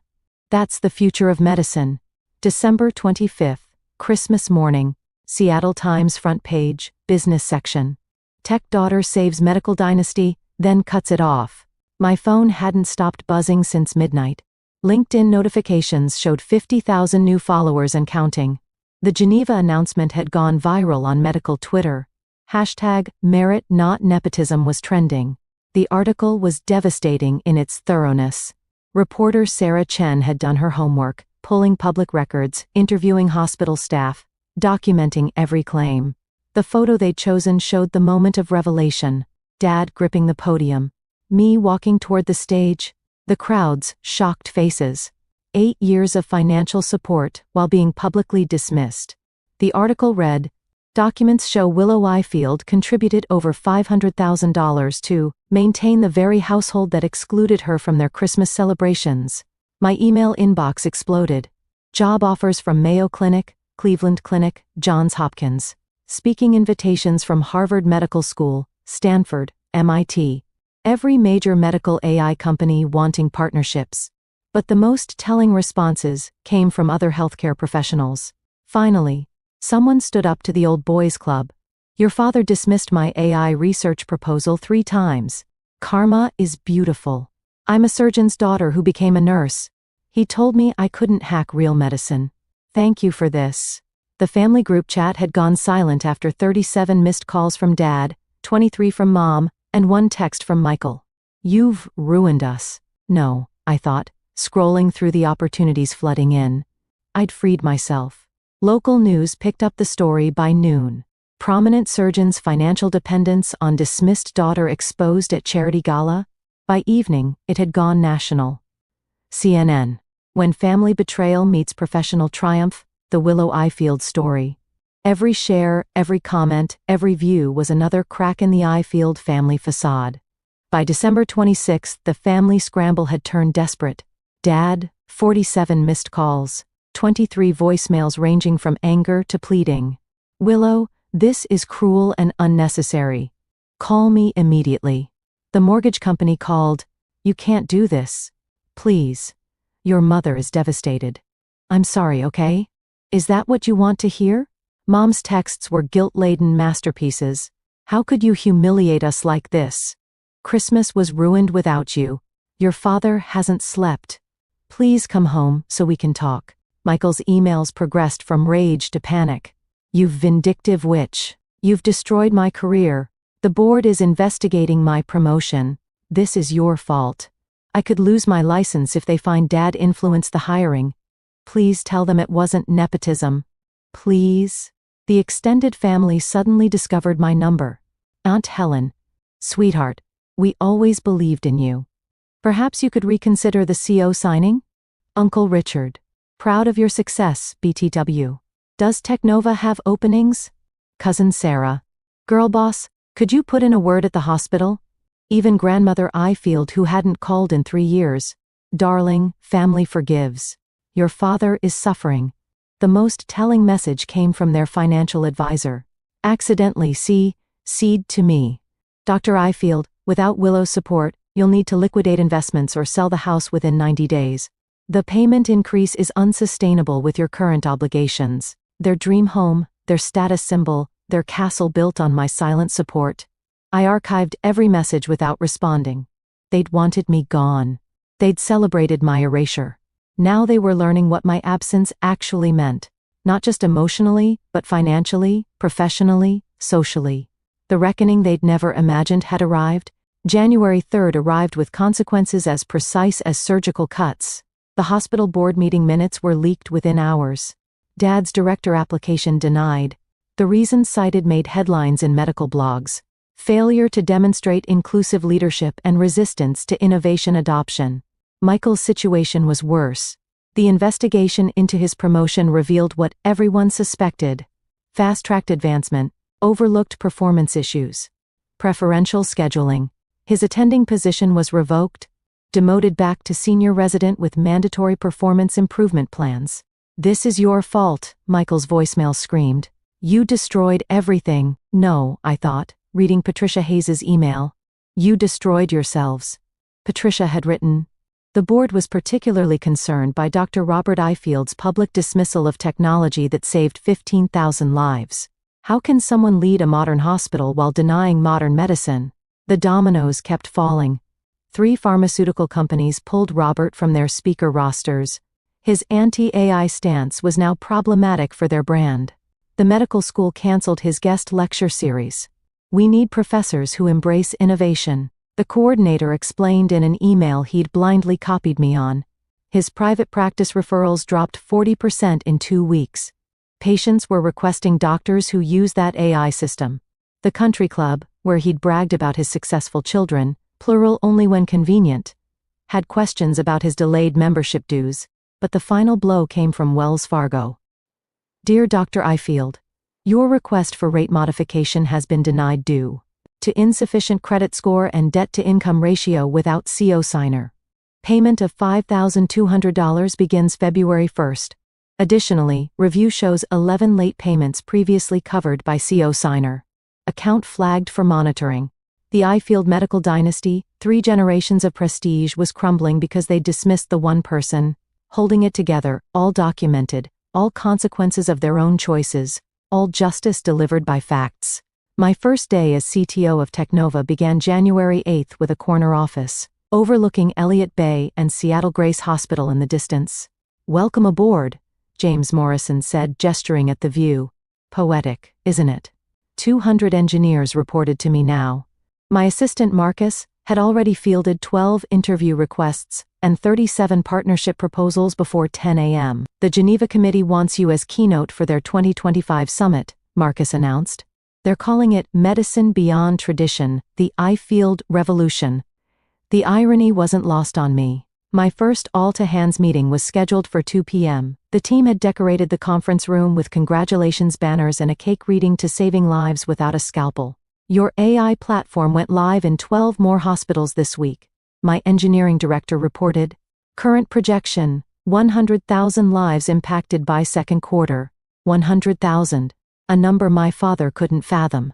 That's the future of medicine. December 25th, Christmas morning. Seattle Times front page, business section. Tech daughter saves medical dynasty, then cuts it off. My phone hadn't stopped buzzing since midnight. LinkedIn notifications showed 50,000 new followers and counting. The Geneva announcement had gone viral on medical Twitter. #merit not nepotism was trending. The article was devastating in its thoroughness. Reporter Sarah Chen had done her homework, pulling public records, interviewing hospital staff, documenting every claim. The photo they'd chosen showed the moment of revelation. Dad gripping the podium. Me walking toward the stage. The crowd's shocked faces. 8 years of financial support while being publicly dismissed. The article read, documents show Willow Ifield contributed over $500,000 to maintain the very household that excluded her from their Christmas celebrations. My email inbox exploded. Job offers from Mayo Clinic, Cleveland Clinic, Johns Hopkins. Speaking invitations from Harvard Medical School, Stanford, MIT. Every major medical AI company wanting partnerships. But the most telling responses came from other healthcare professionals. Finally, someone stood up to the old boys club. Your father dismissed my AI research proposal 3 times. Karma is beautiful. I'm a surgeon's daughter who became a nurse. He told me I couldn't hack real medicine. Thank you for this. The family group chat had gone silent after 37 missed calls from Dad, 23 from Mom, and 1 text from Michael. You've ruined us. No, I thought, scrolling through the opportunities flooding in. I'd freed myself. Local news picked up the story by noon. Prominent surgeon's financial dependence on dismissed daughter exposed at charity gala. By evening, it had gone national. CNN. When family betrayal meets professional triumph, the Willow Ifield story. Every share, every comment, every view was another crack in the Ifield family facade. By December 26, the family scramble had turned desperate. Dad, 47 missed calls, 23 voicemails ranging from anger to pleading. Willow, this is cruel and unnecessary. Call me immediately. The mortgage company called. You can't do this. Please. Your mother is devastated. I'm sorry, okay? Is that what you want to hear? Mom's texts were guilt-laden masterpieces. How could you humiliate us like this? Christmas was ruined without you. Your father hasn't slept. Please come home so we can talk. Michael's emails progressed from rage to panic. You vindictive witch. You've destroyed my career. The board is investigating my promotion. This is your fault. I could lose my license if they find Dad influenced the hiring. Please tell them it wasn't nepotism. Please. The extended family suddenly discovered my number. Aunt Helen. Sweetheart, we always believed in you. Perhaps you could reconsider the CO signing? Uncle Richard. Proud of your success, BTW. Does Technova have openings? Cousin Sarah. Girl boss, could you put in a word at the hospital? Even grandmother Ifield, who hadn't called in 3 years. Darling, family forgives. Your father is suffering. The most telling message came from their financial advisor. Accidentally cede to me. Dr. Ifield, without Willow's support, you'll need to liquidate investments or sell the house within 90 days. The payment increase is unsustainable with your current obligations. Their dream home, their status symbol, their castle built on my silent support. I archived every message without responding. They'd wanted me gone. They'd celebrated my erasure. Now they were learning what my absence actually meant. Not just emotionally, but financially, professionally, socially. The reckoning they'd never imagined had arrived. January 3rd arrived with consequences as precise as surgical cuts. The hospital board meeting minutes were leaked within hours. Dad's director application denied. The reasons cited made headlines in medical blogs. Failure to demonstrate inclusive leadership and resistance to innovation adoption. Michael's situation was worse. The investigation into his promotion revealed what everyone suspected. Fast-tracked advancement, overlooked performance issues. Preferential scheduling. His attending position was revoked, demoted back to senior resident with mandatory performance improvement plans. This is your fault, Michael's voicemail screamed. You destroyed everything. No, I thought, reading Patricia Hayes's email. You destroyed yourselves. Patricia had written. The board was particularly concerned by Dr. Robert Ifield's public dismissal of technology that saved 15,000 lives. How can someone lead a modern hospital while denying modern medicine? The dominoes kept falling. 3 pharmaceutical companies pulled Robert from their speaker rosters. His anti-AI stance was now problematic for their brand. The medical school canceled his guest lecture series. We need professors who embrace innovation. The coordinator explained in an email he'd blindly copied me on. His private practice referrals dropped 40% in 2 weeks. Patients were requesting doctors who use that AI system. The country club, where he'd bragged about his successful children, plural only when convenient, had questions about his delayed membership dues, but the final blow came from Wells Fargo. Dear Dr. Ifield, your request for rate modification has been denied due to insufficient credit score and debt-to-income ratio without CO signer. Payment of $5,200 begins February 1st. Additionally, review shows 11 late payments previously covered by CO signer. Account flagged for monitoring. The Ifield medical dynasty, 3 generations of prestige, was crumbling because they dismissed the one person, holding it together, all documented, all consequences of their own choices, all justice delivered by facts. My first day as CTO of Technova began January 8th with a corner office, overlooking Elliott Bay and Seattle Grace Hospital in the distance. Welcome aboard, James Morrison said, gesturing at the view. Poetic, isn't it? 200 engineers reported to me now. My assistant Marcus had already fielded 12 interview requests and 37 partnership proposals before 10 a.m. The Geneva Committee wants you as keynote for their 2025 summit, Marcus announced. They're calling it Medicine Beyond Tradition, the Ifield Revolution. The irony wasn't lost on me. My first all-to-hands meeting was scheduled for 2 p.m. The team had decorated the conference room with congratulations banners and a cake reading to saving lives without a scalpel. Your AI platform went live in 12 more hospitals this week, my engineering director reported. Current projection, 100,000 lives impacted by second quarter. 100,000. A number my father couldn't fathom.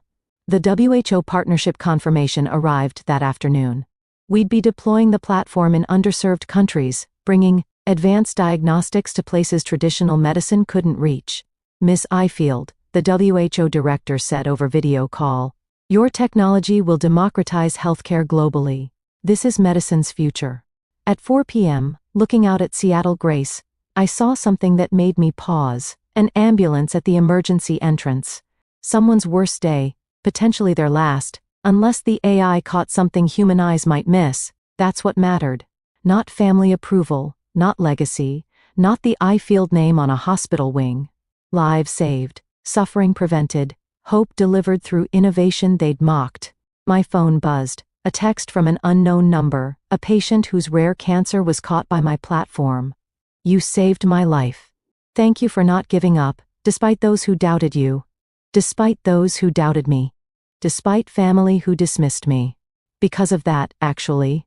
The WHO partnership confirmation arrived that afternoon. We'd be deploying the platform in underserved countries, bringing advanced diagnostics to places traditional medicine couldn't reach. Ms. Ifield, the WHO director, said over video call, "Your technology will democratize healthcare globally. This is medicine's future." At 4 p.m., looking out at Seattle Grace, I saw something that made me pause. An ambulance at the emergency entrance. Someone's worst day, potentially their last, unless the AI caught something human eyes might miss. That's what mattered. Not family approval, not legacy, not the Ifield name on a hospital wing. Lives saved, suffering prevented, hope delivered through innovation they'd mocked. My phone buzzed, a text from an unknown number, a patient whose rare cancer was caught by my platform. "You saved my life. Thank you for not giving up, despite those who doubted you. Despite those who doubted me. Despite family who dismissed me. Because of that, actually."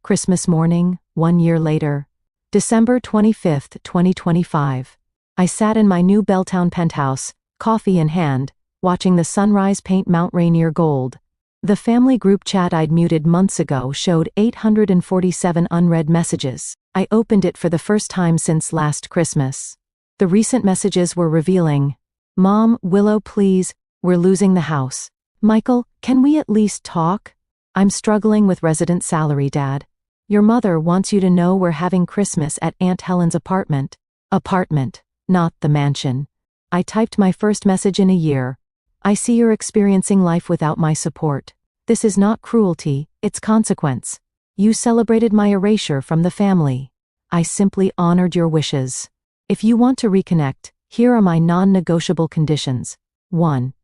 Christmas morning, 1 year later. December 25, 2025. I sat in my new Belltown penthouse, coffee in hand, watching the sunrise paint Mount Rainier gold. The family group chat I'd muted months ago showed 847 unread messages. I opened it for the first time since last Christmas. The recent messages were revealing. "Mom, Willow, please, we're losing the house. Michael, can we at least talk? I'm struggling with resident salary, Dad. Your mother wants you to know we're having Christmas at Aunt Helen's apartment." Apartment, not the mansion. I typed my first message in a year. "I see you're experiencing life without my support. This is not cruelty, it's consequence. You celebrated my erasure from the family. I simply honored your wishes. If you want to reconnect, here are my non-negotiable conditions. 1.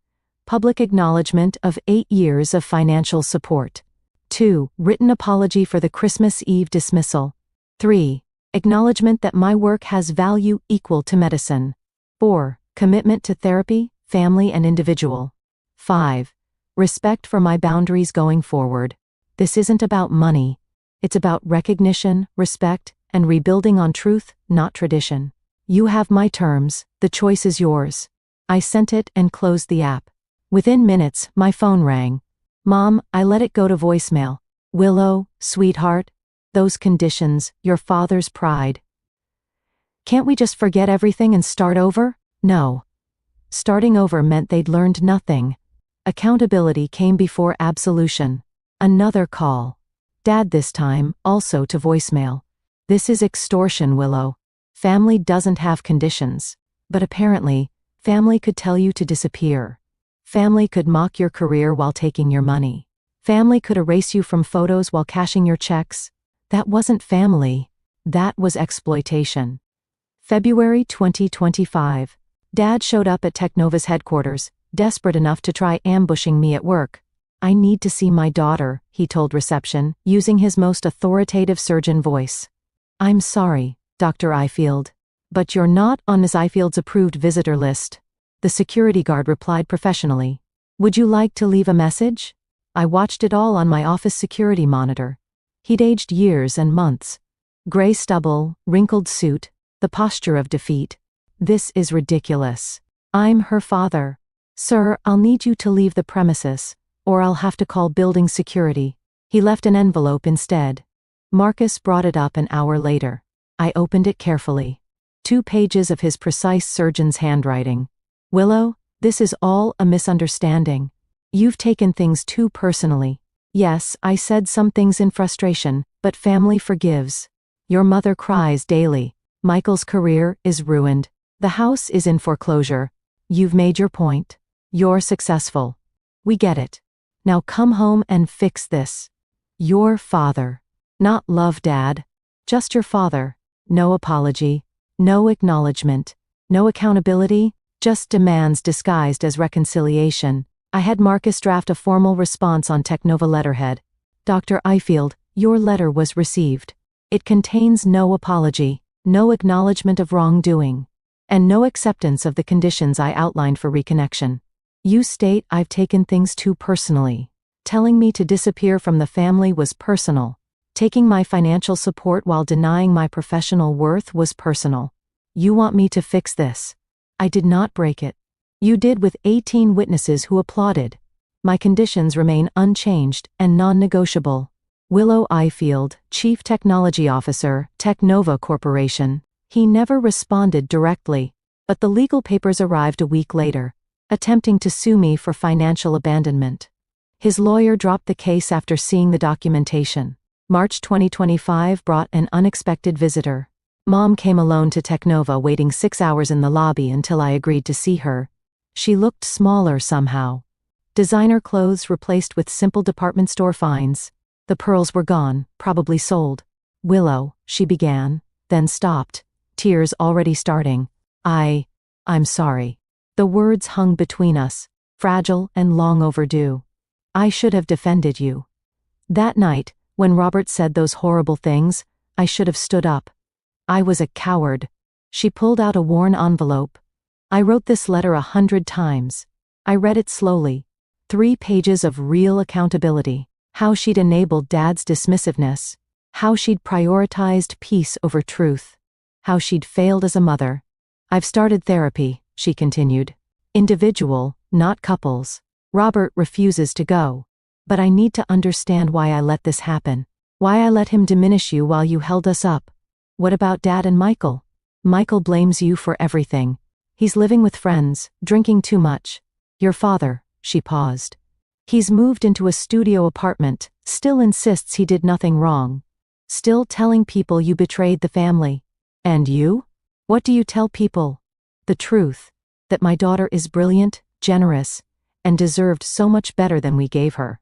Public acknowledgement of 8 years of financial support. 2. Written apology for the Christmas Eve dismissal. 3. Acknowledgement that my work has value equal to medicine. 4. Commitment to therapy, family and individual. 5. Respect for my boundaries going forward. This isn't about money. It's about recognition, respect, and rebuilding on truth, not tradition. You have my terms, the choice is yours." I sent it and closed the app. Within minutes, my phone rang. "Mom, I let it go to voicemail. Willow, sweetheart, those conditions, your father's pride. Can't we just forget everything and start over?" No. Starting over meant they'd learned nothing. Accountability came before absolution. Another call. Dad this time, also to voicemail. "This is extortion, Willow. Family doesn't have conditions. But apparently, family could tell you to disappear. Family could mock your career while taking your money. Family could erase you from photos while cashing your checks. That wasn't family. That was exploitation." February 2025. Dad showed up at Technova's headquarters, desperate enough to try ambushing me at work. "I need to see my daughter," he told reception, using his most authoritative surgeon voice. "I'm sorry, Dr. Ifield. But you're not on Ms. Ifield's approved visitor list." The security guard replied professionally. "Would you like to leave a message?" I watched it all on my office security monitor. He'd aged years and months. Gray stubble, wrinkled suit, the posture of defeat. This is ridiculous. I'm her father. "Sir, I'll need you to leave the premises, or I'll have to call building security." He left an envelope instead. Marcus brought it up an hour later. I opened it carefully. 2 pages of his precise surgeon's handwriting. "Willow, this is all a misunderstanding. You've taken things too personally. Yes, I said some things in frustration, but family forgives. Your mother cries daily. Michael's career is ruined. The house is in foreclosure. You've made your point. You're successful. We get it. Now come home and fix this. Your father. Not love, Dad. Just your father. No apology. No acknowledgement. No accountability. Just demands disguised as reconciliation." I had Marcus draft a formal response on Technova letterhead. "Dr. Ifield, your letter was received. It contains no apology, no acknowledgement of wrongdoing, and no acceptance of the conditions I outlined for reconnection. You state I've taken things too personally. Telling me to disappear from the family was personal. Taking my financial support while denying my professional worth was personal. You want me to fix this. I did not break it. You did, with 18 witnesses who applauded. My conditions remain unchanged and non-negotiable. Willow Ifield, Chief Technology Officer, Technova Corporation. He never responded directly, but the legal papers arrived a week later, attempting to sue me for financial abandonment. His lawyer dropped the case after seeing the documentation. March 2025 brought an unexpected visitor. Mom came alone to Technova, waiting 6 hours in the lobby until I agreed to see her. She looked smaller somehow. Designer clothes replaced with simple department store finds. The pearls were gone, probably sold. Willow, she began, then stopped, tears already starting. I'm sorry. The words hung between us, fragile and long overdue. I should have defended you. That night, when Robert said those horrible things, I should have stood up. I was a coward. She pulled out a worn envelope. I wrote this letter 100 times. I read it slowly. 3 pages of real accountability. How she'd enabled Dad's dismissiveness. How she'd prioritized peace over truth. How she'd failed as a mother. I've started therapy, she continued. Individual, not couples. Robert refuses to go. But I need to understand why I let this happen. Why I let him diminish you while you held us up. What about Dad and Michael? Michael blames you for everything. He's living with friends, drinking too much. Your father, she paused. He's moved into a studio apartment, still insists he did nothing wrong. Still telling people you betrayed the family. And you? What do you tell people? The truth. That my daughter is brilliant, generous, and deserved so much better than we gave her.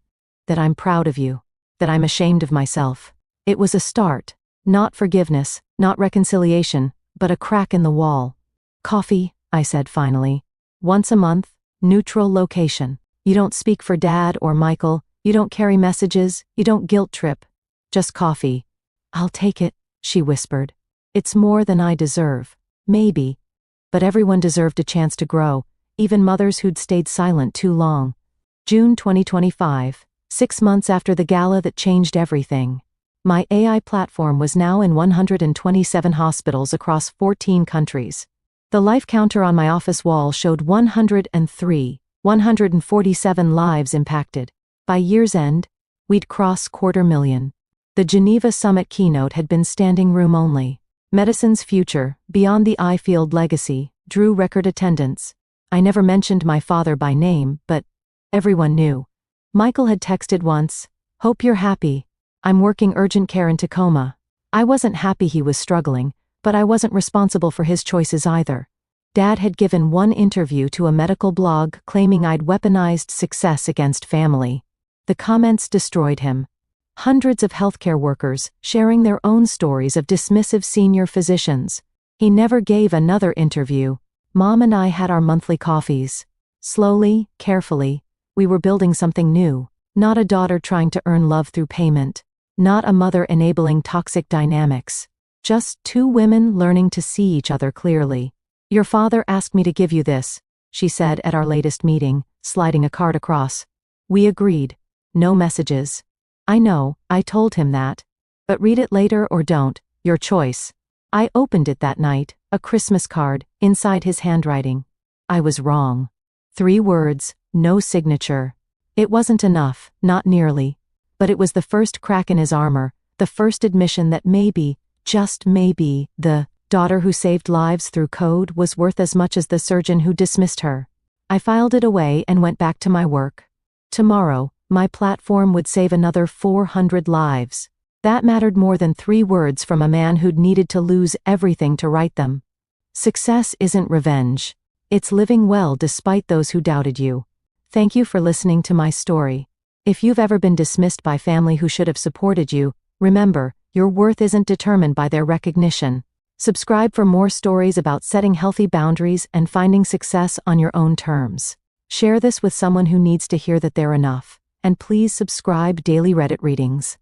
That I'm proud of you. That I'm ashamed of myself. It was a start. Not forgiveness, not reconciliation, but a crack in the wall. Coffee, I said finally. Once a month, neutral location. You don't speak for Dad or Michael, you don't carry messages, you don't guilt trip. Just coffee. I'll take it, she whispered. It's more than I deserve. Maybe. But everyone deserved a chance to grow, even mothers who'd stayed silent too long. June 2025, 6 months after the gala that changed everything. My AI platform was now in 127 hospitals across 14 countries. The life counter on my office wall showed 147 lives impacted. By year's end, we'd cross 250,000. The Geneva Summit keynote had been standing room only. Medicine's future, beyond the Ifield legacy, drew record attendance. I never mentioned my father by name, but everyone knew. Michael had texted once, "Hope you're happy. I'm working urgent care in Tacoma." I wasn't happy he was struggling, but I wasn't responsible for his choices either. Dad had given one interview to a medical blog claiming I'd weaponized success against family. The comments destroyed him. Hundreds of healthcare workers sharing their own stories of dismissive senior physicians. He never gave another interview. Mom and I had our monthly coffees. Slowly, carefully, we were building something new. Not a daughter trying to earn love through payment. Not a mother enabling toxic dynamics. Just 2 women learning to see each other clearly. "Your father asked me to give you this," she said at our latest meeting, sliding a card across. We agreed. No messages. I know, I told him that. But read it later or don't, your choice. I opened it that night, a Christmas card, inside his handwriting. I was wrong. 3 words, no signature. It wasn't enough, not nearly. But it was the first crack in his armor, the first admission that maybe, just maybe, the daughter who saved lives through code was worth as much as the surgeon who dismissed her. I filed it away and went back to my work. Tomorrow, my platform would save another 400 lives. That mattered more than 3 words from a man who'd needed to lose everything to write them. Success isn't revenge. It's living well despite those who doubted you. Thank you for listening to my story. If you've ever been dismissed by family who should have supported you, remember, your worth isn't determined by their recognition. Subscribe for more stories about setting healthy boundaries and finding success on your own terms. Share this with someone who needs to hear that they're enough. And please subscribe daily Reddit readings.